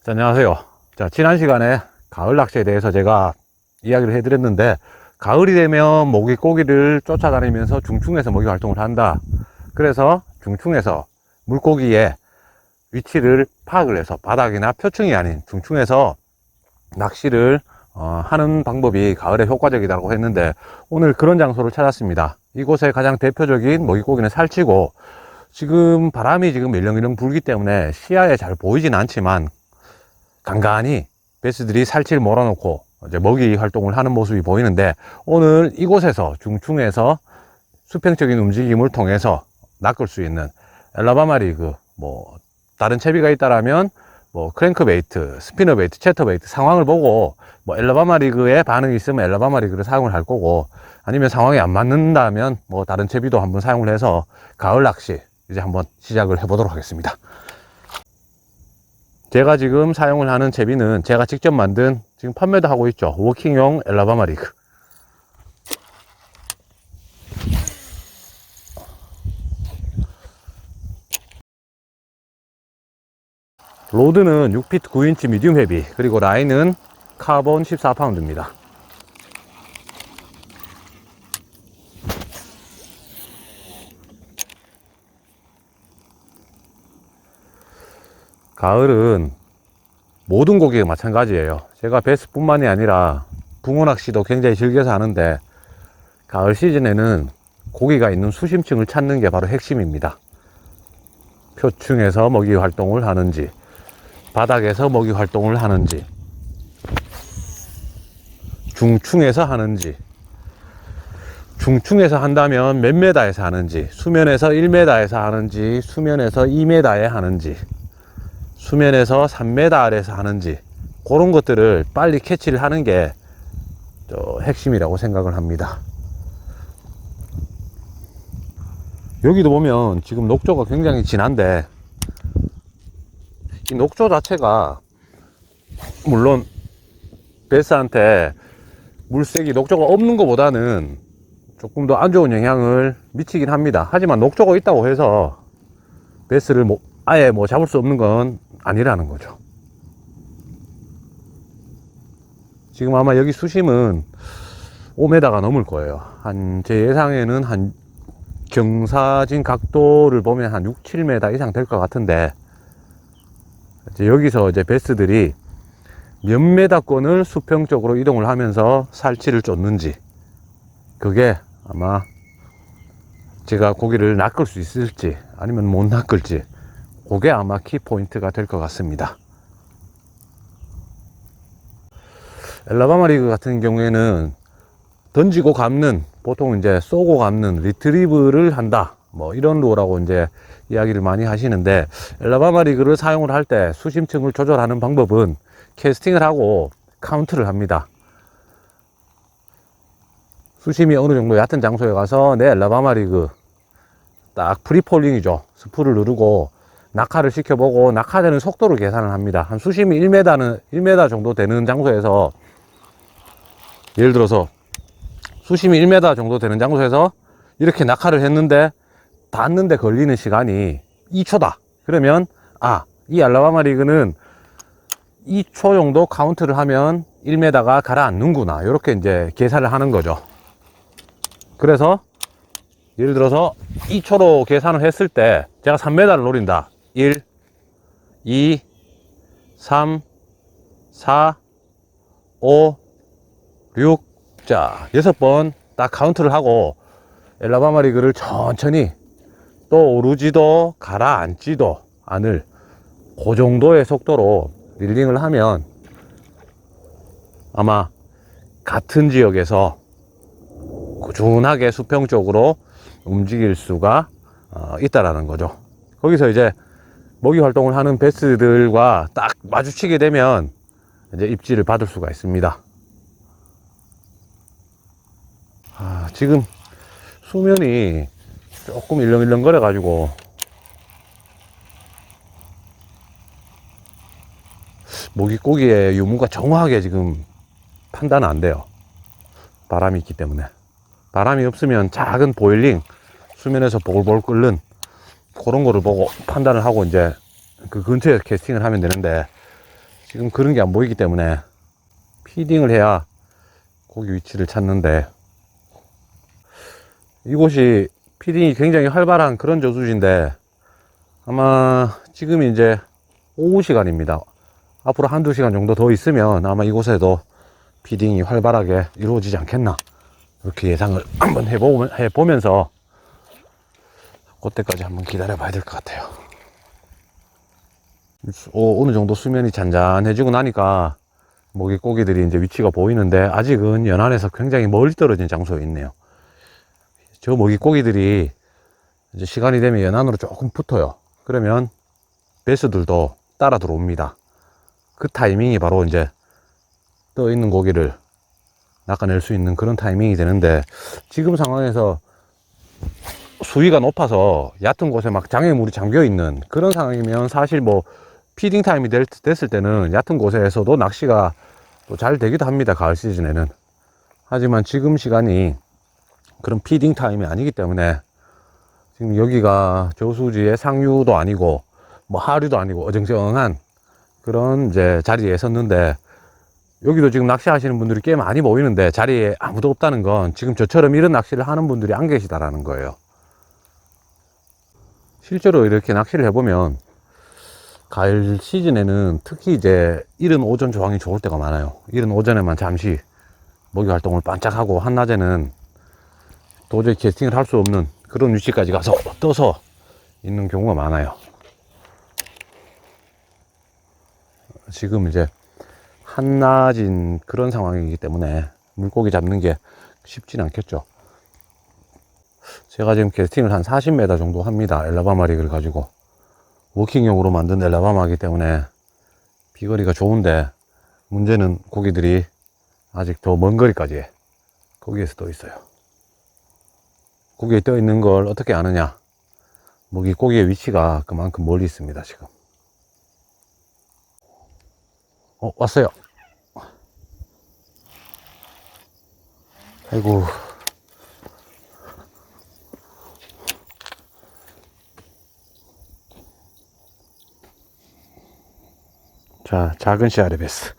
자, 안녕하세요. 자, 지난 시간에 가을 낚시에 대해서 제가 이야기를 해드렸는데, 가을이 되면 모기고기를 쫓아다니면서 중충에서 모기 활동을 한다. 그래서 중충에서 물고기의 위치를 파악을 해서 바닥이나 표층이 아닌 중충에서 낚시를 하는 방법이 가을에 효과적이라고 했는데, 오늘 그런 장소를 찾았습니다. 이곳의 가장 대표적인 모기고기는 살치고, 지금 바람이 지금 밀렁밀렁 불기 때문에 시야에 잘 보이진 않지만 간간히 베스들이 살치를 몰아놓고 이제 먹이 활동을 하는 모습이 보이는데, 오늘 이곳에서 중충에서 수평적인 움직임을 통해서 낚을 수 있는 엘라바마 리그, 다른 채비가 있다라면 크랭크 베이트, 스피너 베이트, 채터 베이트 상황을 보고 엘라바마 리그에 반응이 있으면 엘라바마 리그를 사용을 할 거고, 아니면 상황이 안 맞는다면 다른 채비도 한번 사용을 해서 가을 낚시 이제 한번 시작을 해 보도록 하겠습니다. 제가 지금 사용을 하는 채비는 제가 직접 만든, 지금 판매도 하고 있죠, 워킹용 엘라바마 리그. 로드는 6피트 9인치 미디움 헤비, 그리고 라인은 카본 14파운드입니다. 가을은 모든 고기가 마찬가지예요. 제가 베스뿐만이 아니라 붕어 낚시도 굉장히 즐겨서 하는데, 가을 시즌에는 고기가 있는 수심층을 찾는 게 바로 핵심입니다. 표층에서 먹이 활동을 하는지, 바닥에서 먹이 활동을 하는지, 중충에서 하는지, 중충에서 한다면 몇 메다에서 하는지, 수면에서 1메다에서 하는지, 수면에서 2메다에 하는지, 수면에서 3m 아래에서 하는지, 그런 것들을 빨리 캐치를 하는 게 핵심이라고 생각을 합니다. 여기도 보면 지금 녹조가 굉장히 진한데, 이 녹조 자체가 물론 베스한테 물색이 녹조가 없는 것보다는 조금 더 안 좋은 영향을 미치긴 합니다. 하지만 녹조가 있다고 해서 베스를 아예 잡을 수 없는 건 아니라는 거죠. 지금 아마 여기 수심은 5m가 넘을 거예요. 제 예상에는 한 경사진 각도를 보면 한 6, 7m 이상 될 것 같은데, 이제 여기서 이제 베스들이 몇 메다권을 수평 쪽으로 이동을 하면서 살치를 쫓는지, 그게 아마 제가 고기를 낚을 수 있을지 아니면 못 낚을지, 그게 아마 키포인트가 될 것 같습니다. 엘라바마 리그 같은 경우에는 던지고 감는, 보통 이제 쏘고 감는 리트리브를 한다, 이런 로라고 이제 이야기를 많이 하시는데, 엘라바마 리그를 사용을 할 때 수심층을 조절하는 방법은 캐스팅을 하고 카운트를 합니다. 수심이 어느 정도 얕은 장소에 가서 내 엘라바마 리그 딱 프리폴링이죠, 스프를 누르고 낙하를 시켜보고 낙하되는 속도를 계산을 합니다. 한 수심이 1m 정도 되는 장소에서, 예를 들어서 수심이 1m 정도 되는 장소에서 이렇게 낙하를 했는데 닿는데 걸리는 시간이 2초다. 그러면 이 엘라바마 리그는 2초 정도 카운트를 하면 1m가 가라앉는구나, 이렇게 이제 계산을 하는 거죠. 그래서 예를 들어서 2초로 계산을 했을 때 제가 3m를 노린다. 1, 2, 3, 4, 5, 6, 자, 6번 딱 카운트를 하고 엘라바마 리그를 천천히, 또 오르지도 가라앉지도 않을 그 정도의 속도로 릴링을 하면 아마 같은 지역에서 꾸준하게 수평 쪽으로 움직일 수가 있다라는 거죠. 거기서 이제 먹이 활동을 하는 베스들과 딱 마주치게 되면 이제 입질을 받을 수가 있습니다. 지금 수면이 조금 일렁일렁 거려 가지고 모기고기의 유무가 정확하게 지금 판단은 안 돼요. 바람이 있기 때문에. 바람이 없으면 작은 보일링, 수면에서 보글보글 끓는 그런 거를 보고 판단을 하고 이제 그 근처에 캐스팅을 하면 되는데, 지금 그런 게 안 보이기 때문에 피딩을 해야 고기 위치를 찾는데, 이곳이 피딩이 굉장히 활발한 그런 저수지인데 아마 지금이 이제 오후 시간입니다. 앞으로 한두 시간 정도 더 있으면 아마 이곳에도 피딩이 활발하게 이루어지지 않겠나, 이렇게 예상을 한번 해보면서 그때까지 한번 기다려 봐야 될 것 같아요. 어느 정도 수면이 잔잔해지고 나니까 모기고기들이 이제 위치가 보이는데, 아직은 연안에서 굉장히 멀리 떨어진 장소에 있네요. 저 모기고기들이 이제 시간이 되면 연안으로 조금 붙어요. 그러면 베스들도 따라 들어옵니다. 그 타이밍이 바로 이제 떠 있는 고기를 낚아낼 수 있는 그런 타이밍이 되는데, 지금 상황에서 수위가 높아서 얕은 곳에 막 장애물이 잠겨 있는 그런 상황이면 사실 뭐 피딩 타임이 됐을 때는 얕은 곳에서도 낚시가 또 잘 되기도 합니다, 가을 시즌에는. 하지만 지금 시간이 그런 피딩 타임이 아니기 때문에, 지금 여기가 저수지의 상류도 아니고 뭐 하류도 아니고 어정쩡한 그런 이제 자리에 섰는데, 여기도 지금 낚시하시는 분들이 꽤 많이 모이는데 자리에 아무도 없다는 건 지금 저처럼 이런 낚시를 하는 분들이 안 계시다라는 거예요. 실제로 이렇게 낚시를 해보면 가을 시즌에는 특히 이제 이른 오전 조항이 좋을 때가 많아요. 이른 오전에만 잠시 먹이 활동을 반짝하고, 한낮에는 도저히 캐스팅을 할 수 없는 그런 위치까지 가서 떠서 있는 경우가 많아요. 지금 이제 한낮인 그런 상황이기 때문에 물고기 잡는 게 쉽진 않겠죠. 제가 지금 캐스팅을 한 40m 정도 합니다. 엘라바마 릭을 가지고. 워킹용으로 만든 엘라바마이기 때문에 비거리가 좋은데, 문제는 고기들이 아직 더 먼 거리까지 거기에서 떠 있어요. 고기에 떠 있는 걸 어떻게 아느냐? 고기의 위치가 그만큼 멀리 있습니다, 지금. 왔어요. 아이고. 자, 작은 씨알에베스.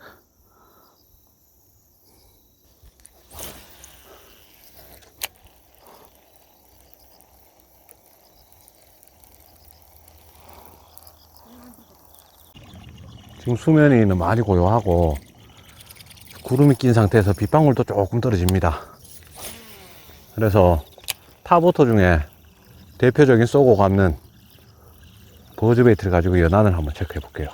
지금 수면이 많이 고요하고 구름이 낀 상태에서 빗방울도 조금 떨어집니다. 그래서 탑워터 중에 대표적인 쏘고 감는 버즈베이트를 가지고 연안을 한번 체크해 볼게요.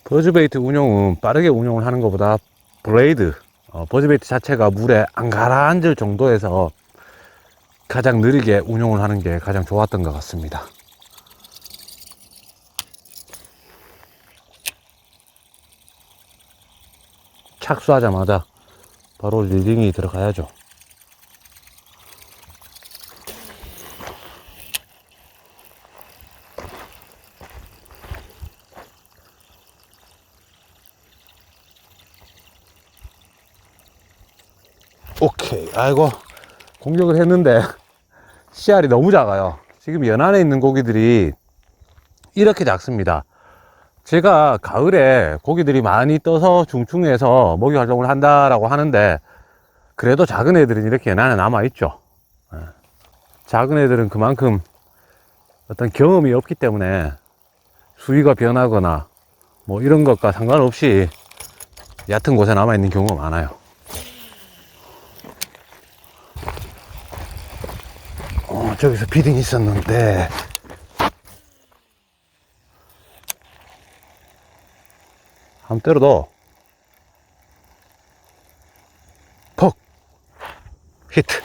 버즈베이트 운용은 빠르게 운용을 하는 것보다 블레이드, 버즈베이트 자체가 물에 안 가라앉을 정도에서 가장 느리게 운용을 하는 게 가장 좋았던 것 같습니다. 착수하자마자 바로 릴링이 들어가야죠. 오케이. 아이고, 공격을 했는데 씨알이 너무 작아요. 지금 연안에 있는 고기들이 이렇게 작습니다. 제가 가을에 고기들이 많이 떠서 중충에서 먹이 활동을 한다라고 하는데, 그래도 작은 애들은 이렇게 연안에 남아있죠. 작은 애들은 그만큼 어떤 경험이 없기 때문에 수위가 변하거나 뭐 이런 것과 상관없이 얕은 곳에 남아있는 경우가 많아요. 저기서 비딩이 있었는데, 한번 때려도 퍽 히트.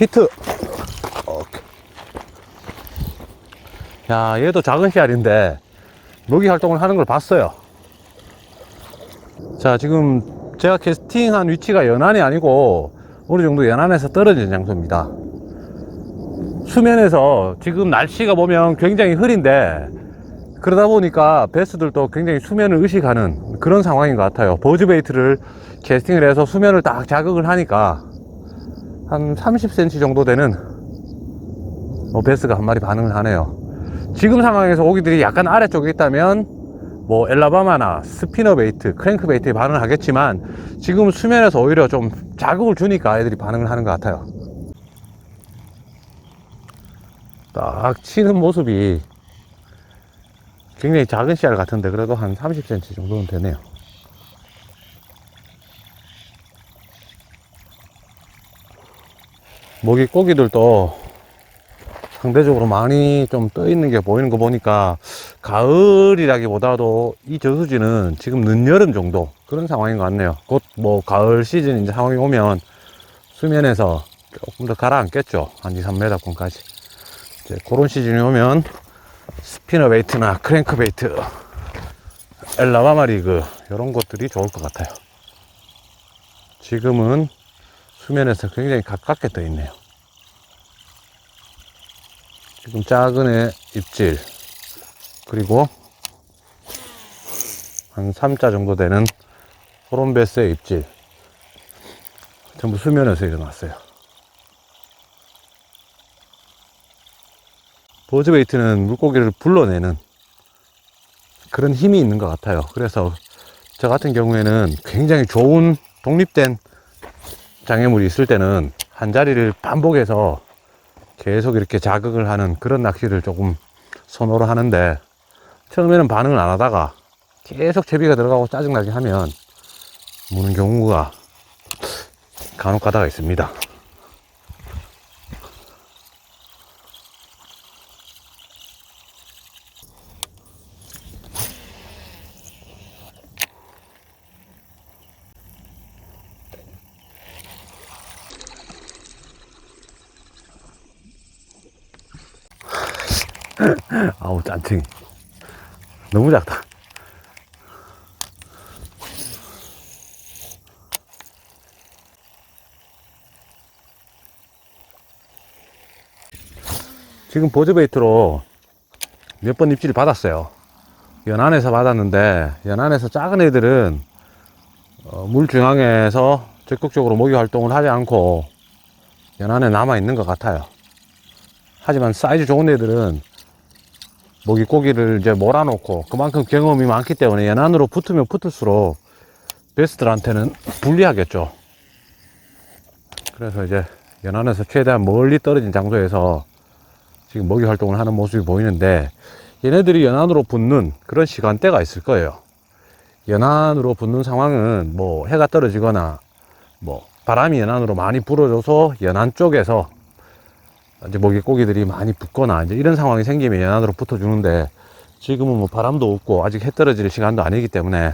히트. 오케이. 야, 얘도 작은 씨알인데 먹이 활동을 하는 걸 봤어요. 자, 지금 제가 캐스팅한 위치가 연안이 아니고 어느 정도 연안에서 떨어진 장소입니다. 수면에서 지금 날씨가 보면 굉장히 흐린데, 그러다 보니까 베스들도 굉장히 수면을 의식하는 그런 상황인 것 같아요. 버즈베이트를 캐스팅을 해서 수면을 딱 자극을 하니까 한 30cm 정도 되는 베스가 한 마리 반응을 하네요. 지금 상황에서 고기들이 약간 아래쪽에 있다면 뭐 엘라바마나 스피너 베이트, 크랭크 베이트에 반응을 하겠지만, 지금 수면에서 오히려 좀 자극을 주니까 애들이 반응을 하는 것 같아요. 딱 치는 모습이 굉장히 작은 씨알 같은데 그래도 한 30cm 정도는 되네요. 모기 고기들도 상대적으로 많이 좀 떠 있는 게 보이는 거 보니까 가을이라기보다도 이 저수지는 지금 늦여름 정도 그런 상황인 것 같네요. 곧 뭐 가을 시즌 이제 상황이 오면 수면에서 조금 더 가라앉겠죠. 한 2, 3m권까지. 이제 그런 시즌이 오면 스피너 베이트나 크랭크 베이트, 엘라바마 리그 이런 것들이 좋을 것 같아요. 지금은 수면에서 굉장히 가깝게 떠 있네요. 지금 작은 애 입질, 그리고 한 3자 정도 되는 호론베스의 입질, 전부 수면에서 일어났어요. 버즈베이트는 물고기를 불러내는 그런 힘이 있는 것 같아요. 그래서 저 같은 경우에는 굉장히 좋은 독립된 장애물이 있을 때는 한 자리를 반복해서 계속 이렇게 자극을 하는 그런 낚시를 조금 선호를 하는데, 처음에는 반응을 안 하다가 계속 채비가 들어가고 짜증나게 하면 무는 경우가 간혹 가다가 있습니다. 아우, 짠탱이 너무 작다. 지금 버즈베이트로 몇 번 입질을 받았어요. 연안에서 받았는데, 연안에서 작은 애들은 물 중앙에서 적극적으로 모기 활동을 하지 않고 연안에 남아 있는 것 같아요. 하지만 사이즈 좋은 애들은 모기 고기를 이제 몰아놓고 그만큼 경험이 많기 때문에 연안으로 붙으면 붙을수록 베스들한테는 불리하겠죠. 그래서 이제 연안에서 최대한 멀리 떨어진 장소에서 지금 모기 활동을 하는 모습이 보이는데, 얘네들이 연안으로 붙는 그런 시간대가 있을 거예요. 연안으로 붙는 상황은 뭐 해가 떨어지거나 뭐 바람이 연안으로 많이 불어줘서 연안 쪽에서 이제 모기고기들이 많이 붙거나 이제 이런 상황이 생기면 연안으로 붙어주는데, 지금은 뭐 바람도 없고 아직 해 떨어질 시간도 아니기 때문에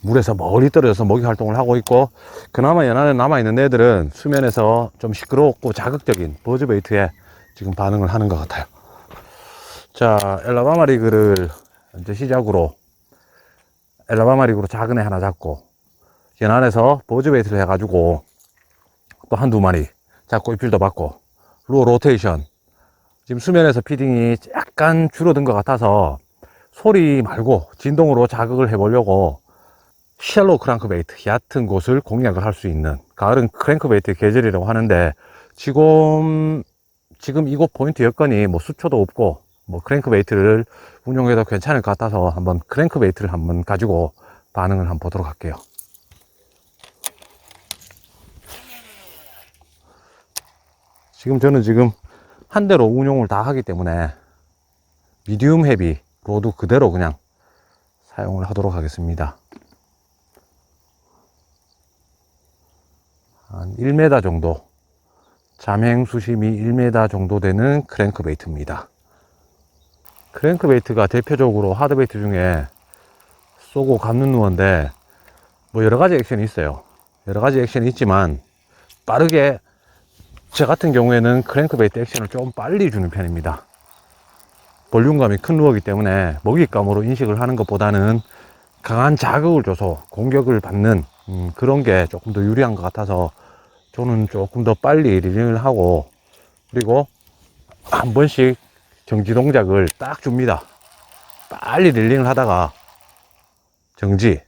물에서 멀리 떨어져서 모기 활동을 하고 있고, 그나마 연안에 남아있는 애들은 수면에서 좀 시끄럽고 자극적인 버즈베이트에 지금 반응을 하는 것 같아요. 자, 엘라바마 리그를 이제 시작으로 엘라바마 리그로 작은 애 하나 잡고 연안에서 버즈베이트를 해가지고 또 한두 마리 잡고 입질도 받고 루어 로테이션, 지금 수면에서 피딩이 약간 줄어든 것 같아서 소리 말고 진동으로 자극을 해보려고 샬로우 크랭크베이트, 얕은 곳을 공략을 할 수 있는, 가을은 크랭크베이트 계절이라고 하는데, 지금 이곳 포인트 여건이 뭐 수초도 없고 뭐 크랭크베이트를 운용해도 괜찮을 것 같아서 한번 크랭크베이트를 한번 가지고 반응을 한번 보도록 할게요. 저는 한 대로 운용을 다 하기 때문에 미디움 헤비 로드 그대로 그냥 사용을 하도록 하겠습니다. 한 1m 정도, 잠행 수심이 1m 정도 되는 크랭크베이트입니다. 크랭크베이트가 대표적으로 하드베이트 중에 쏘고 감는 루어인데, 뭐 여러가지 액션이 있어요. 여러가지 액션이 있지만 빠르게 저 같은 경우에는 크랭크베이트 액션을 좀 빨리 주는 편입니다. 볼륨감이 큰 루어이기 때문에 먹잇감으로 인식을 하는 것보다는 강한 자극을 줘서 공격을 받는 그런 게 조금 더 유리한 것 같아서 저는 조금 더 빨리 릴링을 하고, 그리고 한 번씩 정지 동작을 딱 줍니다. 빨리 릴링을 하다가 정지,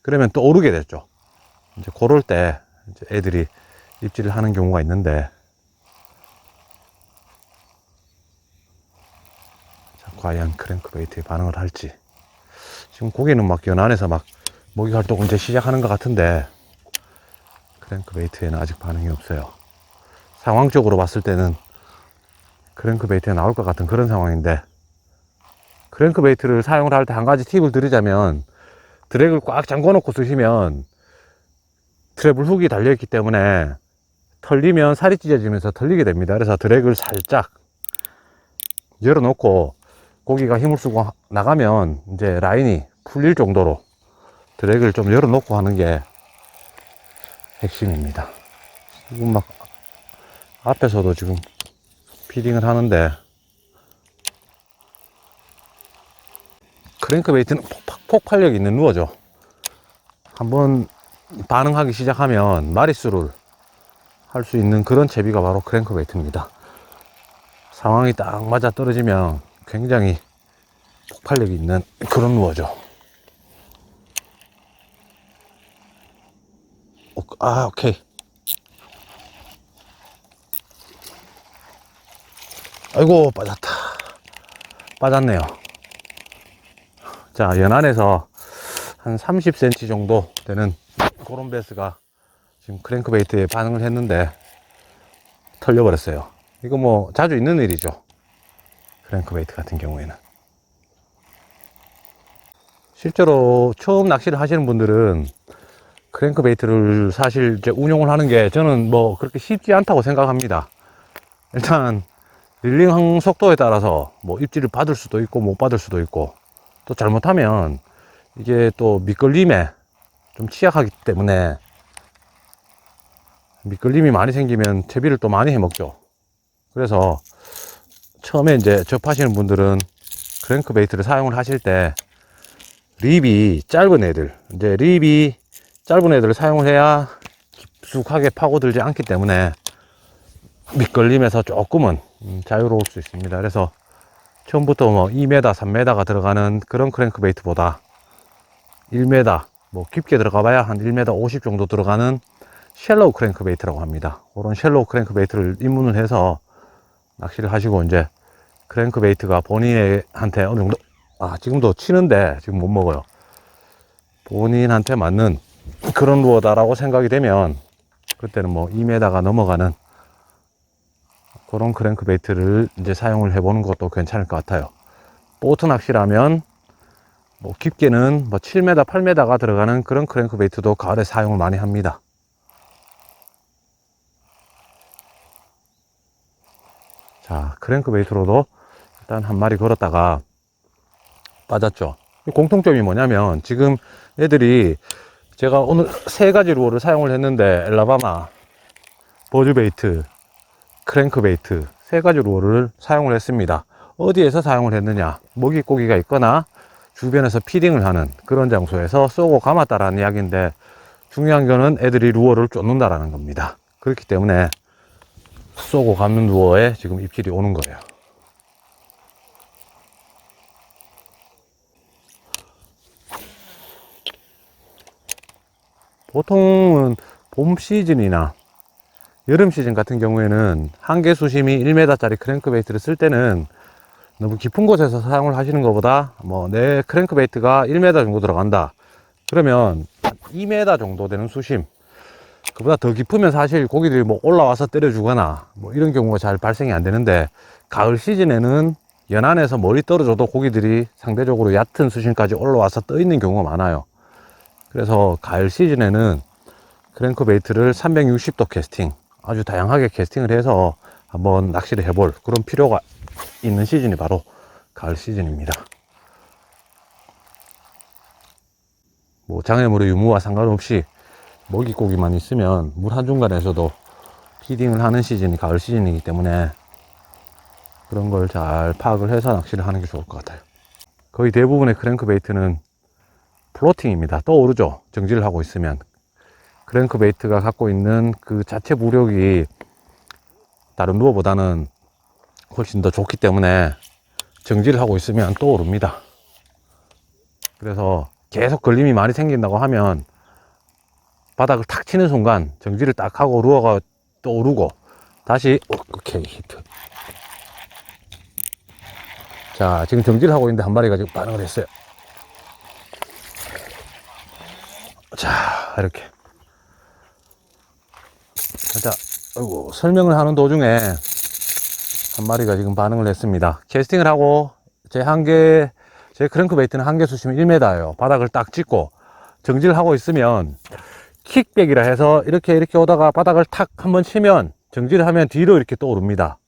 그러면 또 오르게 됐죠. 이제 그럴 때 이제 애들이 입질을 하는 경우가 있는데, 자, 과연 크랭크베이트에 반응을 할지. 지금 고기는 막 연안에서 막 먹이 활동을 이제 시작하는 것 같은데 크랭크베이트에는 아직 반응이 없어요. 상황적으로 봤을 때는 크랭크베이트에 나올 것 같은 그런 상황인데, 크랭크베이트를 사용을 할 때 한 가지 팁을 드리자면, 드랙을 꽉 잠궈 놓고 쓰시면 트래블 훅이 달려있기 때문에 털리면 살이 찢어지면서 털리게 됩니다. 그래서 드랙을 살짝 열어놓고 고기가 힘을 쓰고 나가면 이제 라인이 풀릴 정도로 드랙을 좀 열어놓고 하는 게 핵심입니다. 지금 막 앞에서도 지금 피딩을 하는데, 크랭크베이트는 폭발력 있는 루어죠. 한번 반응하기 시작하면 마리수를 할 수 있는 그런 채비가 바로 크랭크베이트입니다. 상황이 딱 맞아 떨어지면 굉장히 폭발력이 있는 그런 루어죠. 오케이. 아이고, 빠졌다. 빠졌네요. 자, 연안에서 한 30cm 정도 되는 그런 베스가 지금 크랭크베이트에 반응을 했는데 털려버렸어요. 이거 뭐 자주 있는 일이죠. 크랭크베이트 같은 경우에는. 실제로 처음 낚시를 하시는 분들은 크랭크베이트를 사실 이제 운용을 하는 게 저는 뭐 그렇게 쉽지 않다고 생각합니다. 일단 릴링 속도에 따라서 뭐 입질을 받을 수도 있고 못 받을 수도 있고, 또 잘못하면 이게 또 미끌림에 좀 취약하기 때문에 미끌림이 많이 생기면 채비를 또 많이 해먹죠. 그래서 처음에 이제 접하시는 분들은 크랭크베이트를 사용을 하실 때 립이 짧은 애들, 이제 립이 짧은 애들을 사용을 해야 깊숙하게 파고들지 않기 때문에 미끌림에서 조금은 자유로울 수 있습니다. 그래서 처음부터 뭐 2m, 3m가 들어가는 그런 크랭크베이트보다 1m, 뭐 깊게 들어가 봐야 한 1m 50 정도 들어가는 쉘로우 크랭크베이트라고 합니다. 그런 쉘로우 크랭크베이트를 입문을 해서 낚시를 하시고, 이제 크랭크베이트가 본인한테 어느 정도, 지금도 치는데 지금 못 먹어요. 본인한테 맞는 그런 루어다라고 생각이 되면 그때는 뭐 2m가 넘어가는 그런 크랭크베이트를 이제 사용을 해보는 것도 괜찮을 것 같아요. 보트 낚시라면 뭐 깊게는 뭐 7m, 8m가 들어가는 그런 크랭크베이트도 가을에 사용을 많이 합니다. 자, 크랭크베이트로도 일단 한 마리 걸었다가 빠졌죠. 공통점이 뭐냐면, 지금 애들이 제가 오늘 3가지 루어를 사용을 했는데, 엘라바마, 버즈베이트, 크랭크베이트 3가지 루어를 사용을 했습니다. 어디에서 사용을 했느냐, 먹이고기가 있거나 주변에서 피딩을 하는 그런 장소에서 쏘고 감았다라는 이야기인데, 중요한 거는 애들이 루어를 쫓는다라는 겁니다. 그렇기 때문에 쏘고 감는 루어에 지금 입질이 오는 거예요. 보통은 봄 시즌이나 여름 시즌 같은 경우에는 한계 수심이 1m짜리 크랭크베이트를 쓸 때는 너무 깊은 곳에서 사용을 하시는 것보다, 뭐 내 크랭크베이트가 1m 정도 들어간다 그러면 2m 정도 되는 수심, 그보다 더 깊으면 사실 고기들이 뭐 올라와서 때려주거나 뭐 이런 경우가 잘 발생이 안 되는데, 가을 시즌에는 연안에서 멀리 떨어져도 고기들이 상대적으로 얕은 수심까지 올라와서 떠 있는 경우가 많아요. 그래서 가을 시즌에는 크랭크베이트를 360도 캐스팅, 아주 다양하게 캐스팅을 해서 한번 낚시를 해볼 그런 필요가 있는 시즌이 바로 가을 시즌입니다. 뭐 장애물의 유무와 상관없이 먹이고기만 있으면 물 한중간에서도 피딩을 하는 시즌이 가을 시즌이기 때문에 그런 걸 잘 파악을 해서 낚시를 하는 게 좋을 것 같아요. 거의 대부분의 크랭크베이트는 플로팅입니다. 떠오르죠. 정지를 하고 있으면. 크랭크베이트가 갖고 있는 그 자체 무력이 다른 루어보다는 훨씬 더 좋기 때문에 정지를 하고 있으면 떠오릅니다. 그래서 계속 걸림이 많이 생긴다고 하면 바닥을 탁 치는 순간 정지를 딱 하고 루어가 떠오르고 다시 오케이 히트. 자, 지금 정지를 하고 있는데 한 마리가 지금 반응을 했어요. 자, 이렇게. 자, 아이고, 설명을 하는 도중에 한 마리가 지금 반응을 했습니다. 캐스팅을 하고 제 크랭크베이트는 한계 수심이 1m예요. 바닥을 딱 찍고 정지를 하고 있으면 킥백이라 해서 이렇게 오다가 바닥을 탁 한번 치면 정지를 하면 뒤로 이렇게 또 오릅니다.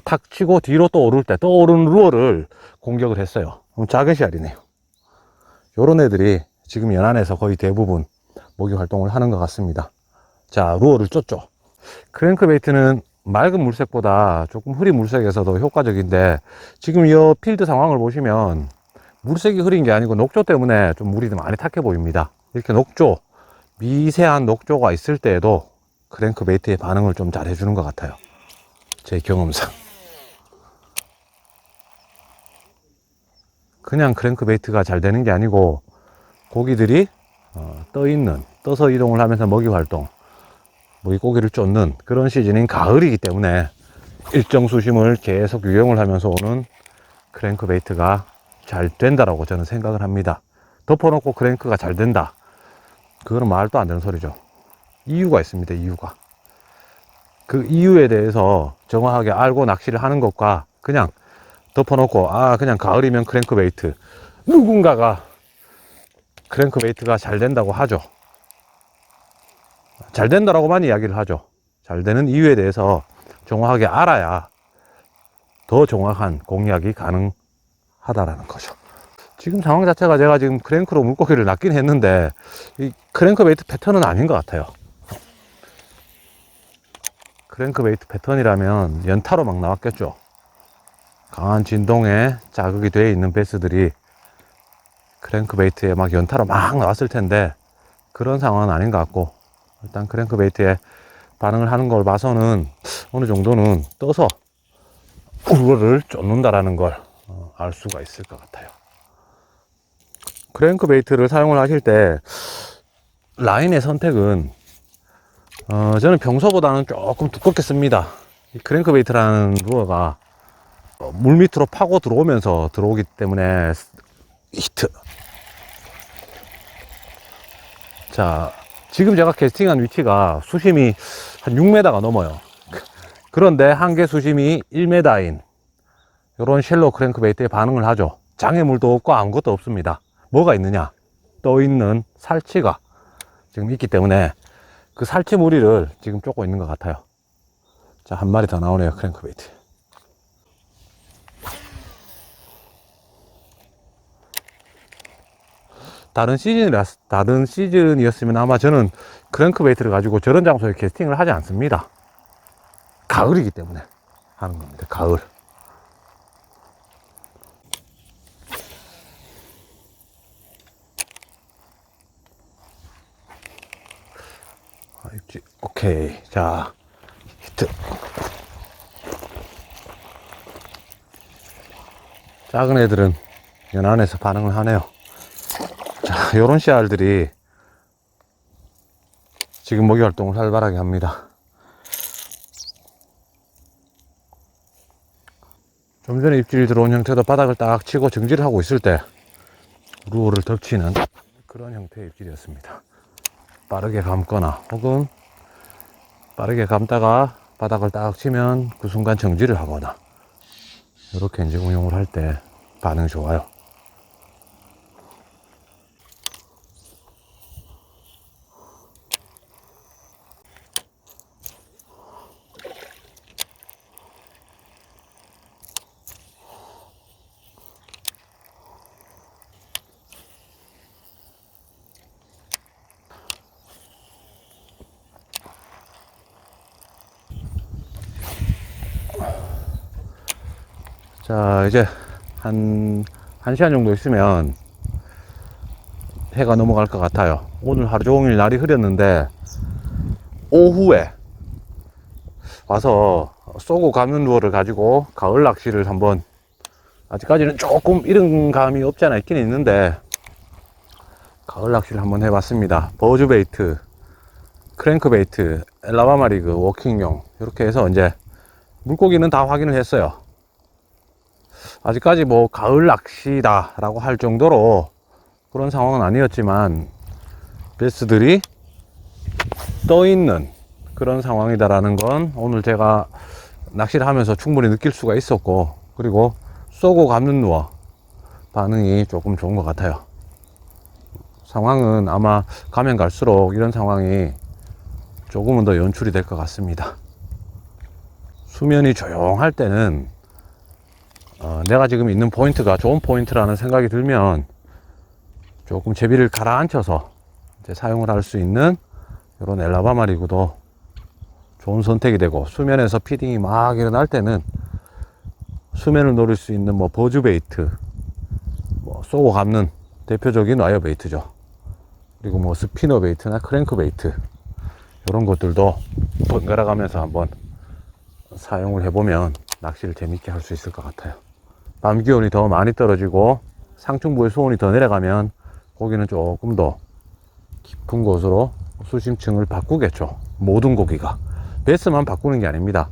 탁 치고 뒤로 또 오를 때 또 오르는 루어를 공격을 했어요. 작은 씨알이네요. 요런 애들이 지금 연안에서 거의 대부분 모기 활동을 하는 것 같습니다. 자, 루어를 쫓죠. 크랭크베이트는 맑은 물색보다 조금 흐린 물색에서 더 효과적인데 지금 이 필드 상황을 보시면 물색이 흐린 게 아니고 녹조 때문에 좀 물이 많이 탁해 보입니다. 이렇게 녹조, 미세한 녹조가 있을 때에도 크랭크베이트의 반응을 좀 잘 해주는 것 같아요. 제 경험상. 그냥 크랭크베이트가 잘 되는 게 아니고 고기들이 떠서 이동을 하면서 먹이 활동, 고기를 쫓는 그런 시즌인 가을이기 때문에 일정 수심을 계속 유용을 하면서 오는 크랭크베이트가 잘 된다라고 저는 생각을 합니다. 덮어놓고 크랭크가 잘 된다. 그거는 말도 안 되는 소리죠. 이유가 있습니다. 이유가. 그 이유에 대해서 정확하게 알고 낚시를 하는 것과 그냥 덮어놓고 그냥 가을이면 크랭크베이트, 누군가가 크랭크베이트가 잘 된다고 하죠. 잘 된다라고만 이야기를 하죠. 잘 되는 이유에 대해서 정확하게 알아야 더 정확한 공략이 가능하다라는 거죠. 지금 상황 자체가 제가 지금 크랭크로 물고기를 낚긴 했는데 이 크랭크베이트 패턴은 아닌 것 같아요. 크랭크베이트 패턴이라면 연타로 막 나왔겠죠. 강한 진동에 자극이 되어 있는 베스들이 크랭크베이트에 막 연타로 막 나왔을 텐데 그런 상황은 아닌 것 같고, 일단 크랭크베이트에 반응을 하는 걸 봐서는 어느 정도는 떠서 루어를 쫓는다라는 걸 알 수가 있을 것 같아요. 크랭크베이트를 사용을 하실 때 라인의 선택은 저는 평소보다는 조금 두껍게 씁니다. 이 크랭크베이트라는 루어가 물 밑으로 파고 들어오면서 들어오기 때문에 히트. 자, 지금 제가 캐스팅한 위치가 수심이 한 6m가 넘어요. 그런데 한계 수심이 1m인 이런 쉘로 크랭크베이트에 반응을 하죠. 장애물도 없고 아무것도 없습니다. 뭐가 있느냐? 떠 있는 살치가 지금 있기 때문에 그 살치 무리를 지금 쫓고 있는 것 같아요. 자, 한 마리 더 나오네요. 크랭크베이트. 다른 시즌이었으면 아마 저는 크랭크베이트를 가지고 저런 장소에 캐스팅을 하지 않습니다. 가을이기 때문에 하는 겁니다. 가을. 오케이. 자, 히트. 작은 애들은 연안에서 반응을 하네요. 자, 요런 씨알들이 지금 먹이 활동을 활발하게 합니다. 좀 전에 입질이 들어온 형태도 바닥을 딱 치고 정지를 하고 있을 때 루어를 덮치는 그런 형태의 입질이었습니다. 빠르게 감거나 혹은 빠르게 감다가 바닥을 딱 치면 그 순간 정지를 하거나 이렇게 이제 운용을 할 때 반응이 좋아요. 자, 이제 한 시간 정도 있으면 해가 넘어갈 것 같아요. 오늘 하루 종일 날이 흐렸는데 오후에 와서 쏘고 감는 루어를 가지고 가을 낚시를 한번, 아직까지는 조금 이른 감이 없지 않아 있긴 있는데 가을 낚시를 한번 해봤습니다. 버즈베이트, 크랭크베이트, 엘라바마 리그, 워킹용 이렇게 해서 이제 물고기는 다 확인을 했어요. 아직까지 뭐 가을 낚시다 라고 할 정도로 그런 상황은 아니었지만 베스들이 떠 있는 그런 상황이다라는 건 오늘 제가 낚시를 하면서 충분히 느낄 수가 있었고, 그리고 쏘고 감는 루어 반응이 조금 좋은 것 같아요. 상황은 아마 가면 갈수록 이런 상황이 조금은 더 연출이 될 것 같습니다. 수면이 조용할 때는 내가 지금 있는 포인트가 좋은 포인트라는 생각이 들면 조금 제비를 가라앉혀서 이제 사용을 할 수 있는 이런 엘라바마 리그도 좋은 선택이 되고, 수면에서 피딩이 막 일어날 때는 수면을 노릴 수 있는 뭐 버즈 베이트, 뭐 쏘고 감는 대표적인 와이어 베이트죠. 그리고 뭐 스피너 베이트나 크랭크 베이트 이런 것들도 번갈아 가면서 한번 사용을 해보면 낚시를 재밌게 할 수 있을 것 같아요. 밤 기온이 더 많이 떨어지고 상층부의 수온이 더 내려가면 고기는 조금 더 깊은 곳으로 수심층을 바꾸겠죠. 모든 고기가. 베스만 바꾸는 게 아닙니다.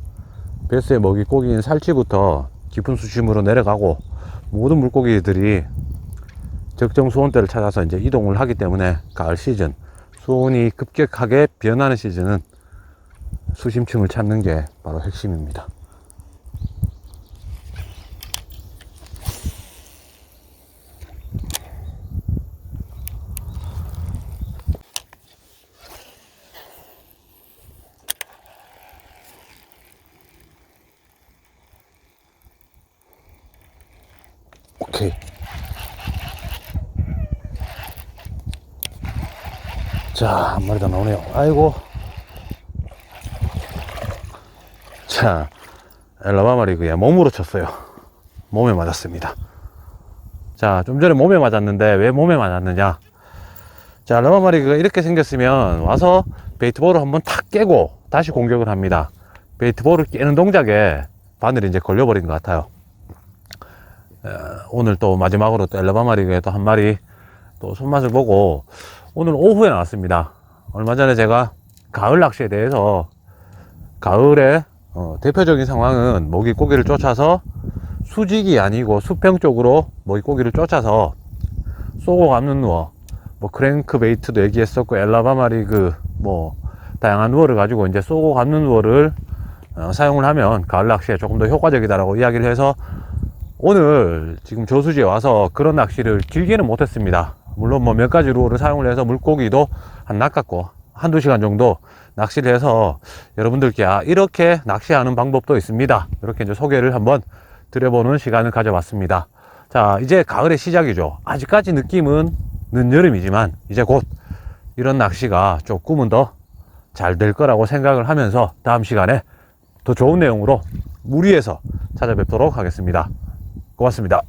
베스의 먹이 고기인 살치부터 깊은 수심으로 내려가고 모든 물고기들이 적정 수온대를 찾아서 이제 이동을 하기 때문에 가을 시즌, 수온이 급격하게 변하는 시즌은 수심층을 찾는 게 바로 핵심입니다. 오케이. 자, 한 마리 더 나오네요. 아이고. 자, 엘라바마 리그에 몸으로 쳤어요. 몸에 맞았습니다. 자, 좀 전에 몸에 맞았는데 왜 몸에 맞았느냐. 자, 엘라바마 리그가 이렇게 생겼으면 와서 베이트볼을 한번 탁 깨고 다시 공격을 합니다. 베이트볼을 깨는 동작에 바늘이 이제 걸려버린 것 같아요. 오늘 또 마지막으로 또 엘라바마 리그에 또 한 마리 또 손맛을 보고 오늘 오후에 나왔습니다. 얼마 전에 제가 가을 낚시에 대해서, 가을에 대표적인 상황은 모기고기를 쫓아서 수직이 아니고 수평 쪽으로 모기고기를 쫓아서 쏘고 감는 루어, 뭐 크랭크 베이트도 얘기했었고 엘라바마 리그 뭐 다양한 루어를 가지고 이제 쏘고 감는 루어를 사용을 하면 가을 낚시에 조금 더 효과적이다라고 이야기를 해서 오늘 지금 저수지에 와서 그런 낚시를 길게는 못했습니다. 물론 뭐 몇 가지 루어를 사용을 해서 물고기도 한 낚았고 한두 시간 정도 낚시를 해서 여러분들께 이렇게 낚시하는 방법도 있습니다, 이렇게 이제 소개를 한번 드려보는 시간을 가져봤습니다. 자, 이제 가을의 시작이죠. 아직까지 느낌은 늦여름이지만 이제 곧 이런 낚시가 조금은 더 잘 될 거라고 생각을 하면서 다음 시간에 더 좋은 내용으로 물 위에서 찾아뵙도록 하겠습니다. 고맙습니다.